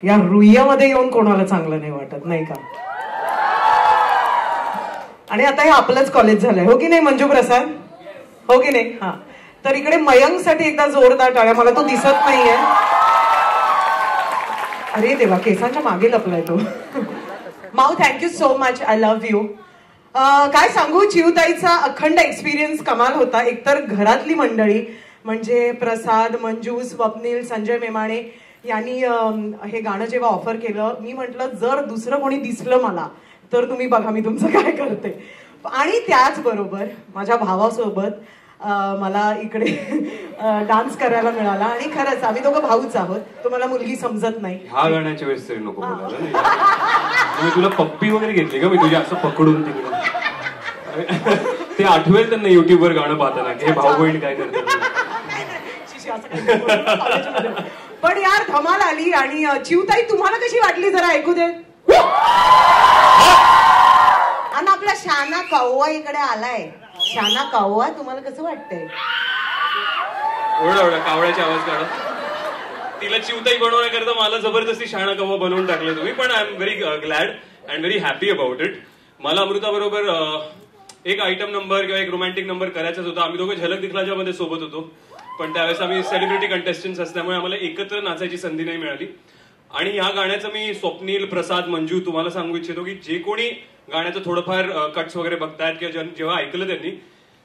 या रुईयामध्ये येऊन कोणाला चांगलं नाही वाटत, नाही का? आणि आता हे आपलंच कॉलेज झालंय, हो की नाही मंजू प्रसाद? हो की नाही? हा, तर इकडे मयंक साठी एकदा जोरदार टाळ्या. मला तो दिसत नाहीये. अरे देवा, केसांच्या मागे लपलाय तो. माऊ, thank you so much. I love you. काय सांगू, चिवताईचा अखंड एक्सपिरियन्स कमाल होता. एकतर घरातली मंडळी म्हणजे प्रसाद, मंजू, स्वप्नील, संजय मेमाणे यांनी हे गाणं जेव्हा ऑफर केलं, मी म्हटलं जर दुसरं कोणी दिसलं मला तर तुम्ही बघा मी तुमचं काय करते. आणि त्याचबरोबर माझ्या भावासोबत मला इकडे डान्स करायला मिळाला. आणि खरंच आम्ही दोघं भाऊच आहोत. तुम्हाला मुलगी समजत नाही. हा गाण्याच्या वेळेस तरी नको बोलायला नाही. मी तुला पप्पी वगैरे घेतली का? मी तुझी असं पकडून ते आठवेल त्यांना युट्यूब वर गाणं पाहताना की हे भाऊ बहीण काय करतात. पण यार धमाल आली. आणि चिवताई तुम्हाला कशी वाटली जरा ऐकू दे. आणि आपला शाना कौवा इकडे आलाय. शाना कौवा, तुम्हाला कसं वाटतंय? एवढा एवढा कावळ्याचा आवाज काढा. तिला चिवताई बनवण्याकरता मला जबरदस्ती शाना कौवा बनवून टाकले तुम्ही. पण I am very glad and very happy about it. मला अमृता बरोबर एक आयटम नंबर किंवा एक रोमॅन्टिक नंबर करायचाच होता. आम्ही दोघं झलक दिखलाजा मध्ये सोबत होतो, पण त्यावेळेस आम्ही सेलिब्रिटी कंटेस्टंट्स असल्यामुळे आम्हाला एकत्र नाचायची संधी नाही मिळाली. आणि या गाण्याचं मी स्वप्नील, प्रसाद, मंजू तुम्हाला सांगू इच्छितो की जे कोणी गाण्याचं थोडंफार कट्स वगैरे बघतायत किंवा जेव्हा ऐकलं त्यांनी,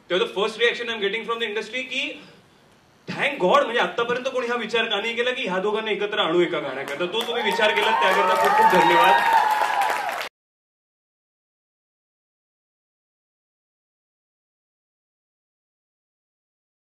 तेव्हा the first reaction I am getting from the industry की थँक गॉड, म्हणजे आतापर्यंत कोणी हा विचार का नाही केला की ह्या दोघांना एकत्र आणू एका गाण्याकरता. तो तुम्ही विचार केला त्याकरता खूप खूप धन्यवाद.